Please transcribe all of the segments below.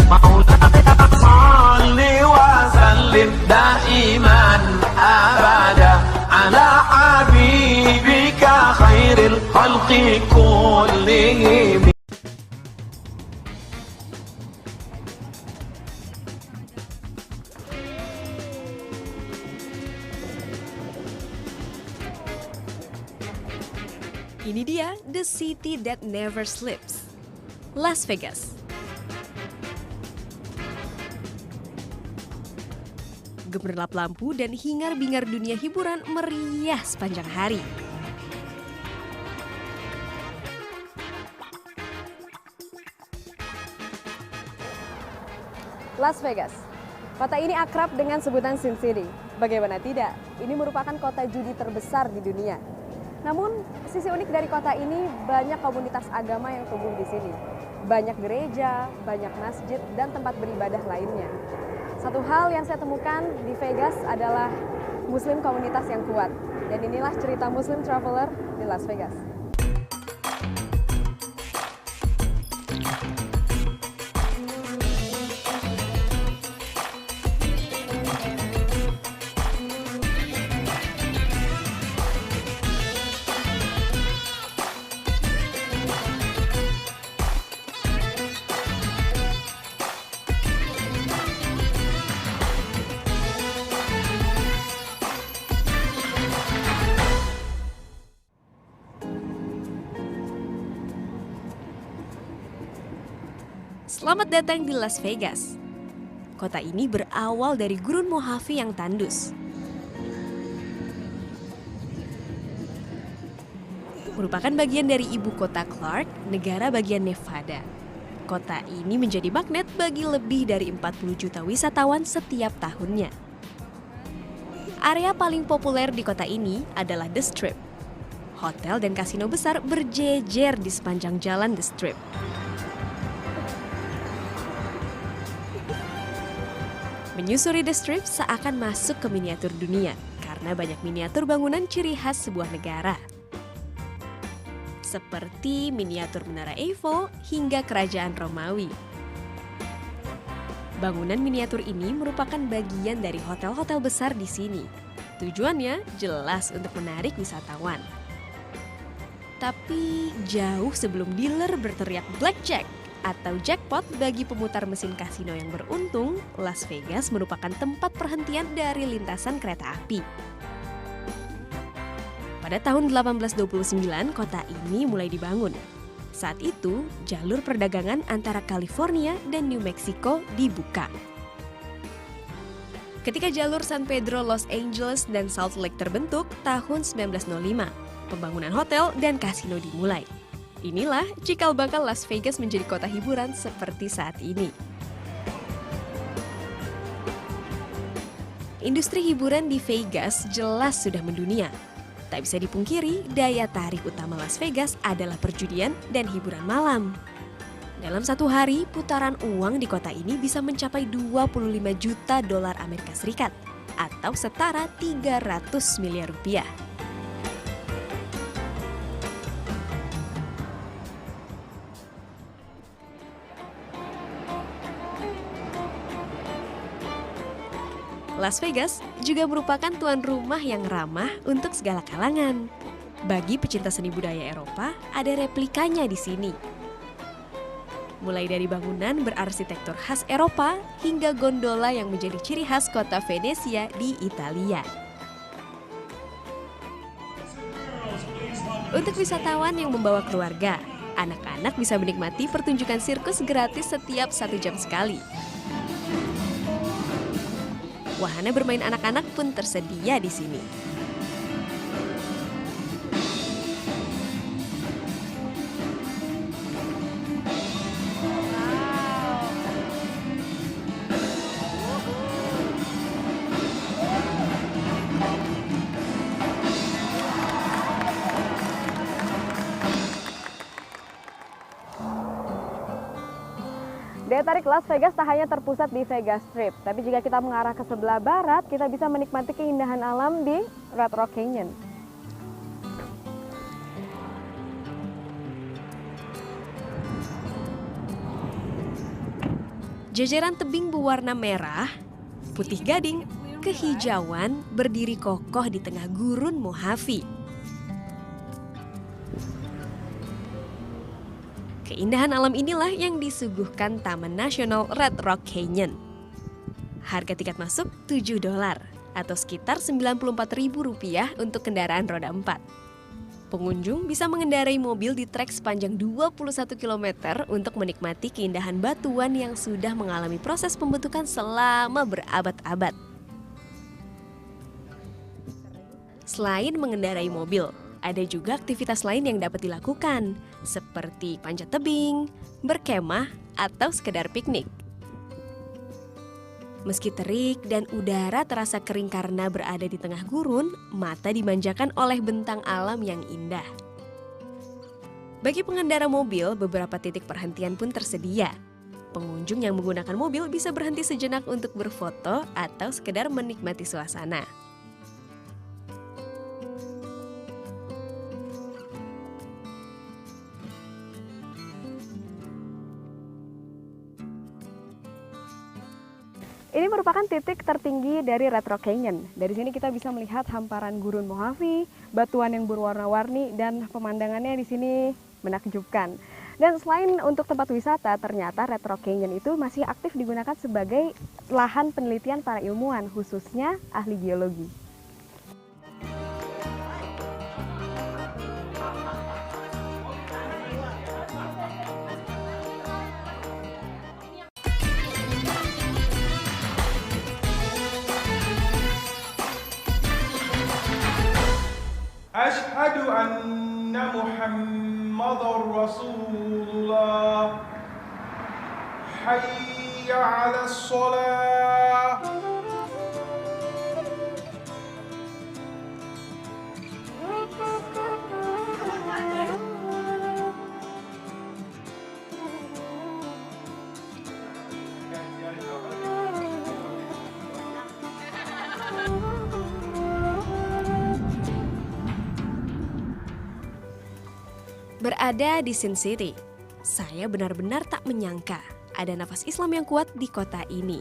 صل وسلم دائما أبدا على حبيبك خير الخلق كلهم. Ini dia the city that never sleeps, Las Vegas. Gemerlap lampu dan hingar-bingar dunia hiburan meriah sepanjang hari. Las Vegas. Kota ini akrab dengan sebutan Sin City. Bagaimana tidak? Ini merupakan kota judi terbesar di dunia. Namun, sisi unik dari kota ini banyak komunitas agama yang tumbuh di sini. Banyak gereja, banyak masjid, dan tempat beribadah lainnya. Satu hal yang saya temukan di Vegas adalah Muslim komunitas yang kuat. Dan inilah cerita Muslim Traveler di Las Vegas. Selamat datang di Las Vegas. Kota ini berawal dari Gurun Mojave yang tandus. Merupakan bagian dari ibu kota Clark, negara bagian Nevada. Kota ini menjadi magnet bagi lebih dari 40 juta wisatawan setiap tahunnya. Area paling populer di kota ini adalah The Strip. Hotel dan kasino besar berjejer di sepanjang jalan The Strip. Menyusuri The Strip seakan masuk ke miniatur dunia karena banyak miniatur bangunan ciri khas sebuah negara. Seperti miniatur Menara Eiffel hingga Kerajaan Romawi. Bangunan miniatur ini merupakan bagian dari hotel-hotel besar di sini. Tujuannya jelas untuk menarik wisatawan. Tapi jauh sebelum dealer berteriak blackjack atau jackpot bagi pemutar mesin kasino yang beruntung, Las Vegas merupakan tempat perhentian dari lintasan kereta api. Pada tahun 1829, kota ini mulai dibangun. Saat itu, jalur perdagangan antara California dan New Mexico dibuka. Ketika jalur San Pedro, Los Angeles, dan Salt Lake terbentuk tahun 1905, pembangunan hotel dan kasino dimulai. Inilah cikal bakal Las Vegas menjadi kota hiburan seperti saat ini. Industri hiburan di Vegas jelas sudah mendunia. Tak bisa dipungkiri, daya tarik utama Las Vegas adalah perjudian dan hiburan malam. Dalam satu hari, putaran uang di kota ini bisa mencapai 25 juta dolar Amerika Serikat atau setara 300 miliar rupiah. Las Vegas juga merupakan tuan rumah yang ramah untuk segala kalangan. Bagi pecinta seni budaya Eropa, ada replikanya di sini. Mulai dari bangunan berarsitektur khas Eropa hingga gondola yang menjadi ciri khas kota Venesia di Italia. Untuk wisatawan yang membawa keluarga, anak-anak bisa menikmati pertunjukan sirkus gratis setiap 1 jam sekali. Wahana bermain anak-anak pun tersedia di sini. Daya tarik Las Vegas tak hanya terpusat di Vegas Strip, tapi jika kita mengarah ke sebelah barat, kita bisa menikmati keindahan alam di Red Rock Canyon. Jajaran tebing berwarna merah, putih gading, kehijauan berdiri kokoh di tengah gurun Mojave. Keindahan alam inilah yang disuguhkan Taman Nasional Red Rock Canyon. Harga tiket masuk $7 atau sekitar Rp94.000 untuk kendaraan roda 4. Pengunjung bisa mengendarai mobil di trek sepanjang 21 km untuk menikmati keindahan batuan yang sudah mengalami proses pembentukan selama berabad-abad. Selain mengendarai mobil, ada juga aktivitas lain yang dapat dilakukan, seperti panjat tebing, berkemah, atau sekedar piknik. Meski terik dan udara terasa kering karena berada di tengah gurun, mata dimanjakan oleh bentang alam yang indah. Bagi pengendara mobil, beberapa titik perhentian pun tersedia. Pengunjung yang menggunakan mobil bisa berhenti sejenak untuk berfoto atau sekedar menikmati suasana. Ini merupakan titik tertinggi dari Red Rock Canyon. Dari sini kita bisa melihat hamparan gurun Mojave, batuan yang berwarna-warni, dan pemandangannya di sini menakjubkan. Dan selain untuk tempat wisata, ternyata Red Rock Canyon itu masih aktif digunakan sebagai lahan penelitian para ilmuwan, khususnya ahli geologi. أشهد أن محمد رسول الله حي على الصلاة. Berada di Sin City, saya benar-benar tak menyangka ada nafas Islam yang kuat di kota ini.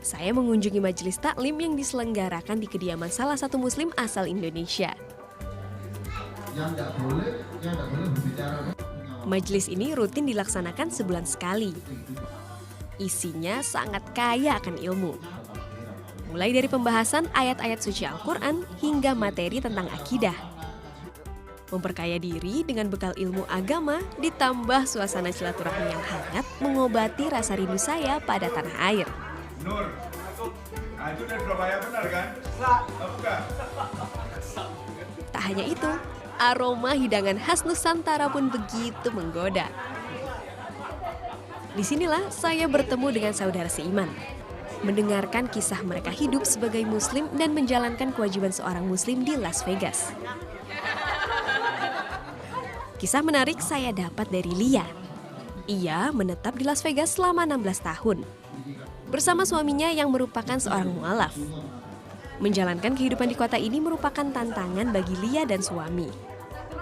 Saya mengunjungi majelis taklim yang diselenggarakan di kediaman salah satu muslim asal Indonesia. Majelis ini rutin dilaksanakan sebulan sekali. Isinya sangat kaya akan ilmu. Mulai dari pembahasan ayat-ayat suci Al-Quran hingga materi tentang akidah. Memperkaya diri dengan bekal ilmu agama ditambah suasana silaturahmi yang hangat mengobati rasa rindu saya pada tanah air. Nur, itu dari Surabaya benar kan? Bukan. Tak hanya itu, aroma hidangan khas Nusantara pun begitu menggoda. Disinilah saya bertemu dengan saudara seiman, mendengarkan kisah mereka hidup sebagai muslim dan menjalankan kewajiban seorang muslim di Las Vegas. Kisah menarik saya dapat dari Lia. Ia menetap di Las Vegas selama 16 tahun. Bersama suaminya yang merupakan seorang mualaf. Menjalankan kehidupan di kota ini merupakan tantangan bagi Lia dan suami.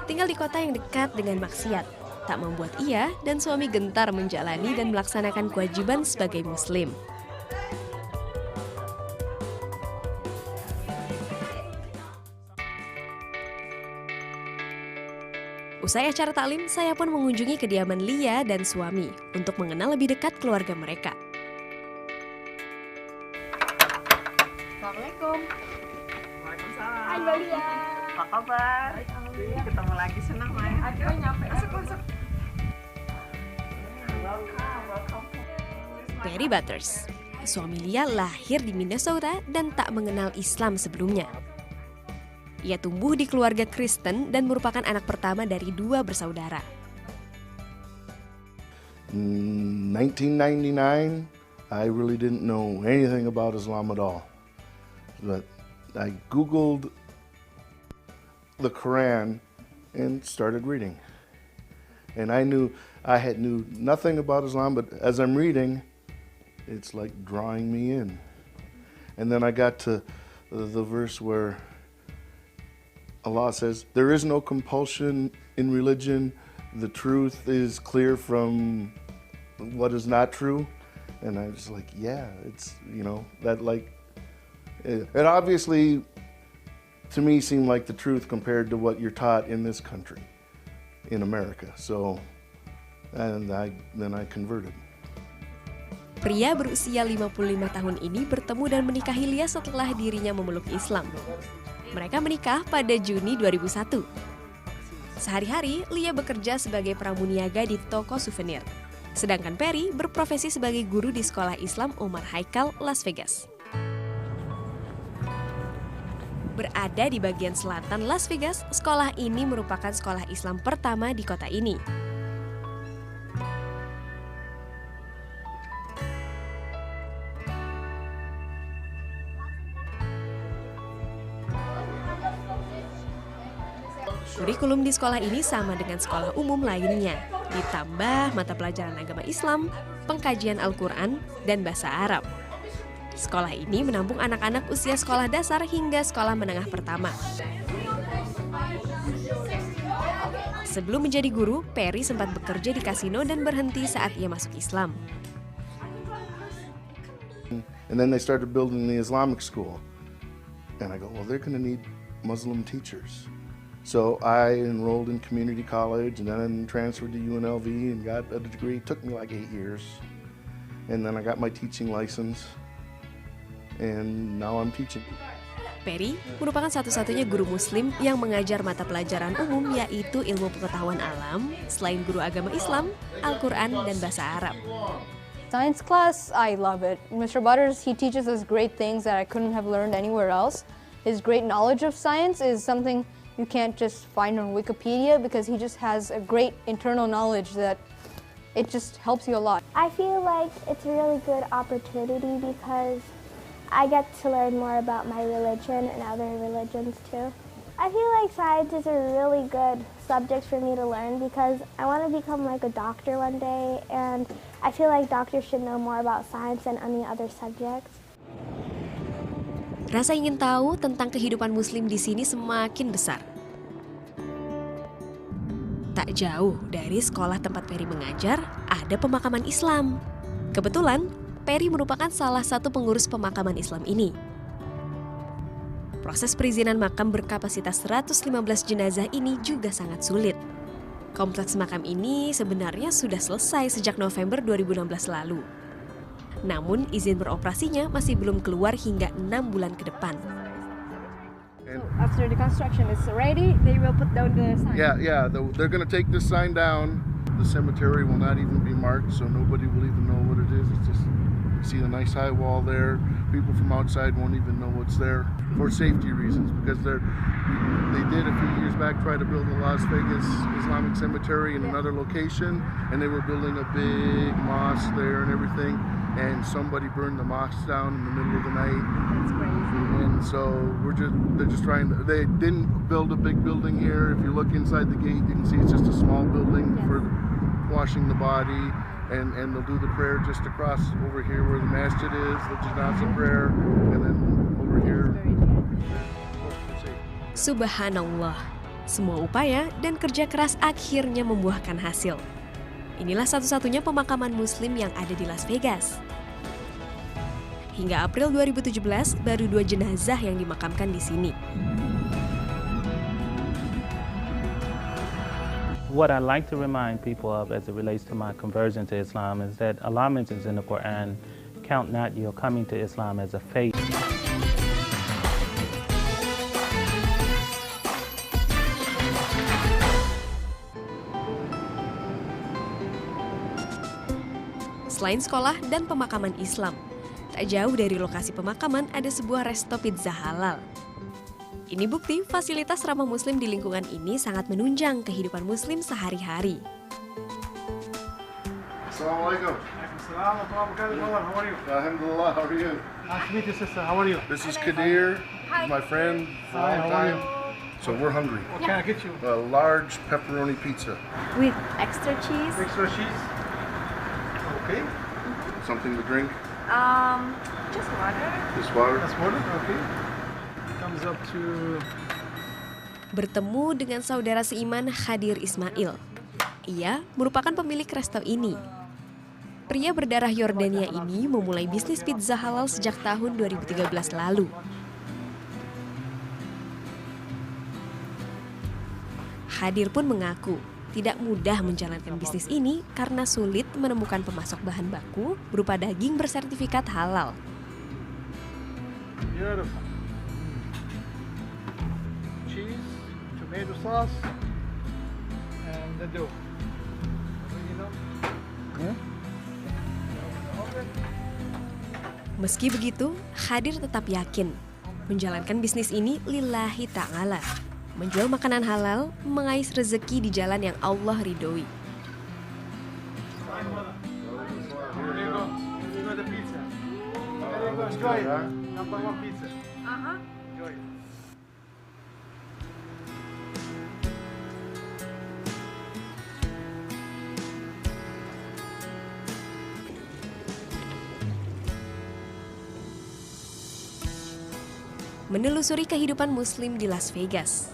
Tinggal di kota yang dekat dengan maksiat, tak membuat ia dan suami gentar menjalani dan melaksanakan kewajiban sebagai muslim. Usai acara taklim, saya pun mengunjungi kediaman Lia dan suami untuk mengenal lebih dekat keluarga mereka. Assalamualaikum. Hai Waalaikumsalam. Mbak Lia. Apa kabar? Ketemu lagi, senang Maya. Akhirnya nyampe. Masuk. Welcome. Perry Butters, suami Lia lahir di Minnesota dan tak mengenal Islam sebelumnya. Ia tumbuh di keluarga Kristen dan merupakan anak pertama dari 2 bersaudara. 1999, I really didn't know anything about Islam at all. But I Googled the Quran and started reading. And I knew nothing about Islam, but as I'm reading, it's like drawing me in. And then I got to the verse where Allah says, there is no compulsion in religion. The truth is clear from what is not true. And I was like, yeah, it's, that like, it obviously, to me, seemed like the truth compared to what you're taught in this country, in America. So, and then I converted. Pria berusia 55 tahun ini bertemu dan menikahi Lia setelah dirinya memeluk Islam. Mereka menikah pada Juni 2001. Sehari-hari, Lia bekerja sebagai pramuniaga di toko souvenir. Sedangkan Perry berprofesi sebagai guru di sekolah Islam Omar Haikal, Las Vegas. Berada di bagian selatan Las Vegas, sekolah ini merupakan sekolah Islam pertama di kota ini. Kurikulum di sekolah ini sama dengan sekolah umum lainnya, ditambah mata pelajaran agama Islam, pengkajian Al-Quran, dan bahasa Arab. Sekolah ini menampung anak-anak usia sekolah dasar hingga sekolah menengah pertama. Sebelum menjadi guru, Perry sempat bekerja di kasino dan berhenti saat ia masuk Islam. And then they started building the Islamic school. And I go, well, they're going to need Muslim teachers. So I enrolled in community college and then transferred to UNLV and got a degree. It took me like 8 years. And then I got my teaching license. And now I'm teaching. Perry merupakan satu-satunya guru muslim yang mengajar mata pelajaran umum yaitu ilmu pengetahuan alam, selain guru agama Islam, Al-Quran, dan bahasa Arab. Science class, I love it. Mr. Butters, he teaches us great things that I couldn't have learned anywhere else. His great knowledge of science is something you can't just find on Wikipedia because he just has a great internal knowledge that it just helps you a lot. I feel like it's a really good opportunity because I get to learn more about my religion and other religions too. I feel like science is a really good subject for me to learn because I want to become like a doctor one day, and I feel like doctors should know more about science than any other subjects. Rasa ingin tahu tentang kehidupan muslim di sini semakin besar. Tak jauh dari sekolah tempat Perry mengajar, ada pemakaman Islam. Kebetulan, Perry merupakan salah satu pengurus pemakaman Islam ini. Proses perizinan makam berkapasitas 115 jenazah ini juga sangat sulit. Kompleks makam ini sebenarnya sudah selesai sejak November 2016 lalu. Namun izin beroperasinya masih belum keluar hingga 6 bulan ke depan. After the construction is ready, they will put down the sign. Yeah, they're going to take this sign down. The cemetery will not even be marked, so nobody will even know what it is. It's just, you see a nice high wall there. People from outside won't even know what's there for safety reasons, because they did a few years back try to build a Las Vegas Islamic cemetery in another location, and they were building a big mosque there and everything. And somebody burned the mosque down in the middle of the night. That's crazy. And so they're just trying to, they didn't build a big building here. If you look inside the gate, you can see it's just a small building for washing the body. And they'll do the prayer just across over here where the masjid is, the janazah prayer, and then over here. Subhanallah, semua upaya dan kerja keras akhirnya membuahkan hasil. Inilah satu-satunya pemakaman muslim yang ada di Las Vegas. Hingga April 2017, baru 2 jenazah yang dimakamkan di sini. What I like to remind people of as it relates to my conversion to Islam is that Allah mentions in the Quran, count not your coming to Islam as a faith. Selain sekolah dan pemakaman Islam, tak jauh dari lokasi pemakaman ada sebuah resto pizza halal. Ini bukti fasilitas ramah muslim di lingkungan ini sangat menunjang kehidupan muslim sehari-hari. Assalamualaikum. How are you? Alhamdulillah, how are you? Nice to meet you, sister. How are you? This is Kadir, my friend for a long time. So we're hungry. What can I get you? A large pepperoni pizza. With extra cheese. Extra cheese. Okay. Something to drink? Just water. Just water? That's water. Okay. Comes up to. Bertemu dengan saudara seiman Khadir Ismail. Ia merupakan pemilik resto ini. Pria berdarah Yordania ini memulai bisnis pizza halal sejak tahun 2013 lalu. Khadir pun mengaku tidak mudah menjalankan bisnis ini karena sulit menemukan pemasok bahan baku berupa daging bersertifikat halal. Cheese, tomato sauce, and the dough. Meski begitu, Khadir tetap yakin menjalankan bisnis ini lillahi ta'ala. Menjual makanan halal, mengais rezeki di jalan yang Allah ridhoi. Menelusuri kehidupan Muslim di Las Vegas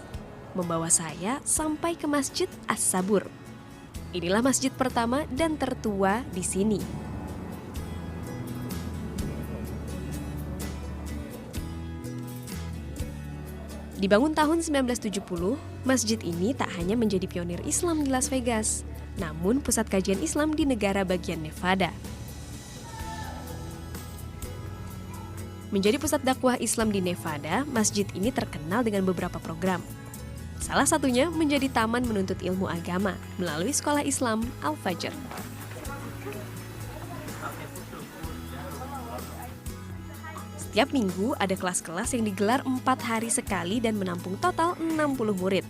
membawa saya sampai ke Masjid As-Sabur. Inilah masjid pertama dan tertua di sini. Dibangun tahun 1970, masjid ini tak hanya menjadi pionir Islam di Las Vegas, namun pusat kajian Islam di negara bagian Nevada. Menjadi pusat dakwah Islam di Nevada, masjid ini terkenal dengan beberapa program. Salah satunya menjadi taman menuntut ilmu agama melalui sekolah Islam Al-Fajr. Setiap minggu ada kelas-kelas yang digelar 4 hari sekali dan menampung total 60 murid.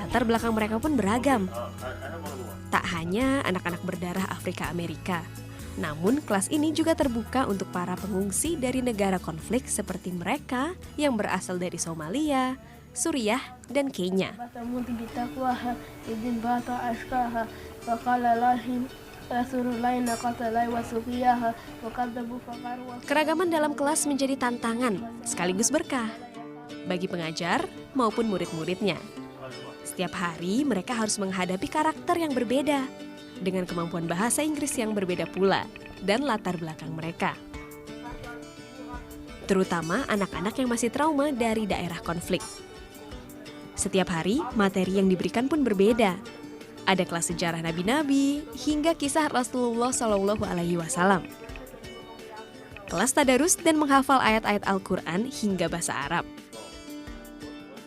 Latar belakang mereka pun beragam. Tak hanya anak-anak berdarah Afrika Amerika, namun kelas ini juga terbuka untuk para pengungsi dari negara konflik seperti mereka yang berasal dari Somalia, Suriah, dan Kenya. Keragaman dalam kelas menjadi tantangan sekaligus berkah bagi pengajar maupun murid-muridnya. Setiap hari mereka harus menghadapi karakter yang berbeda, dengan kemampuan bahasa Inggris yang berbeda pula, dan latar belakang mereka. Terutama anak-anak yang masih trauma dari daerah konflik. Setiap hari, materi yang diberikan pun berbeda. Ada kelas sejarah nabi-nabi, hingga kisah Rasulullah SAW. Kelas tadarus dan menghafal ayat-ayat Al-Quran hingga bahasa Arab.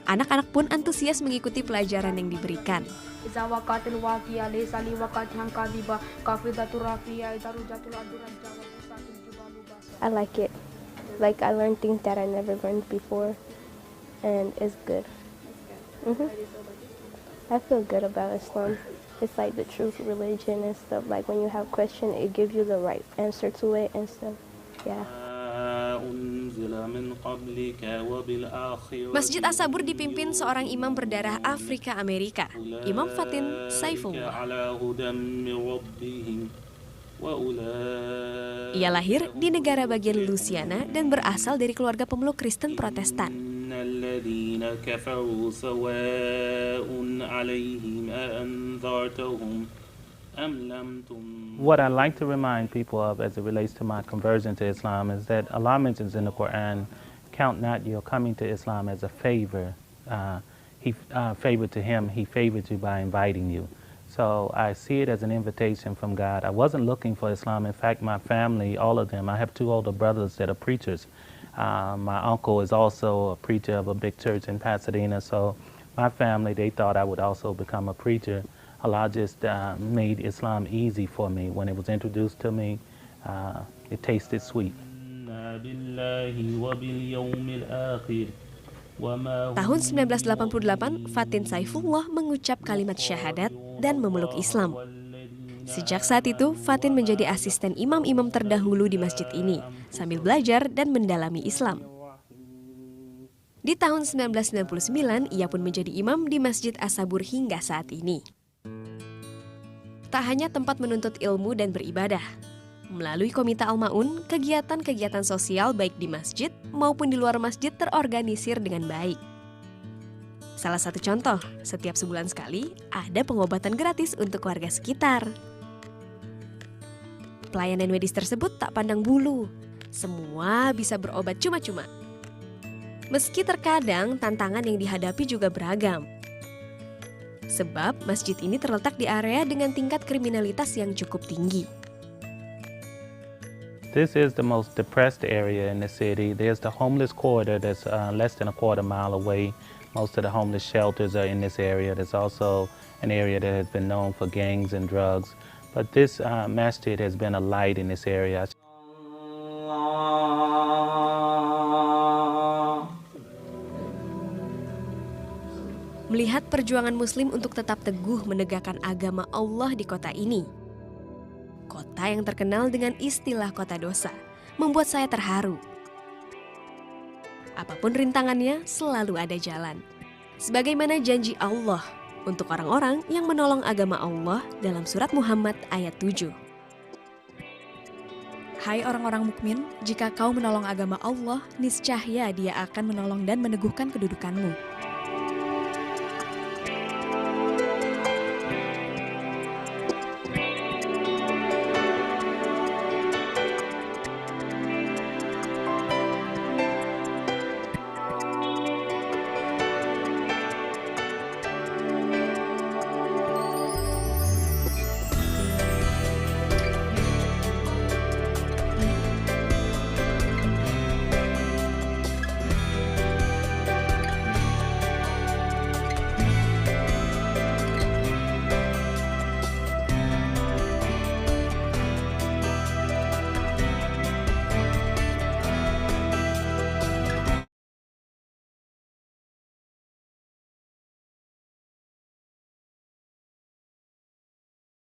Anak-anak pun antusias mengikuti pelajaran yang diberikan. I like it. Like I learned things that I never learned before, and it's good. I feel good about Islam. It's like the true religion and stuff. Like when you have question, it gives you the right answer to it and stuff. Yeah. Masjid As-Sabur dipimpin seorang imam berdarah Afrika Amerika, Imam Fatin Saifullah. Ia lahir di negara bagian Louisiana dan berasal dari keluarga pemeluk Kristen Protestan. What I like to remind people of as it relates to my conversion to Islam is that Allah mentions in the Quran, count not your coming to Islam as a favor. He favored to Him, He favored you by inviting you. So I see it as an invitation from God. I wasn't looking for Islam. In fact, my family, all of them, I have 2 older brothers that are preachers. My uncle is also a preacher of a big church in Pasadena. So my family, they thought I would also become a preacher. Allah just made Islam easy for me. When it was introduced to me, it tasted sweet. Tahun 1988, Fatin Saifullah mengucap kalimat syahadat dan memeluk Islam. Sejak saat itu, Fatin menjadi asisten imam-imam terdahulu di masjid ini, sambil belajar dan mendalami Islam. Di tahun 1999, ia pun menjadi imam di Masjid As-Sabur hingga saat ini. Tak hanya tempat menuntut ilmu dan beribadah, melalui Komite Al-Ma'un, kegiatan-kegiatan sosial baik di masjid maupun di luar masjid terorganisir dengan baik. Salah satu contoh, setiap sebulan sekali ada pengobatan gratis untuk warga sekitar. Pelayanan medis tersebut tak pandang bulu. Semua bisa berobat cuma-cuma. Meski terkadang tantangan yang dihadapi juga beragam. Sebab masjid ini terletak di area dengan tingkat kriminalitas yang cukup tinggi. This is the most depressed area in the city. There's the homeless corridor that's less than a quarter mile away. Most of the homeless shelters are in this area. There's also an area that has been known for gangs and drugs. But this masjid has been a light in this area. Melihat perjuangan Muslim untuk tetap teguh menegakkan agama Allah di kota ini, kota yang terkenal dengan istilah kota dosa, membuat saya terharu. Apapun rintangannya, selalu ada jalan. Sebagaimana janji Allah untuk orang-orang yang menolong agama Allah dalam surat Muhammad ayat 7. Hai orang-orang mukmin, jika kau menolong agama Allah, niscaya Dia akan menolong dan meneguhkan kedudukanmu.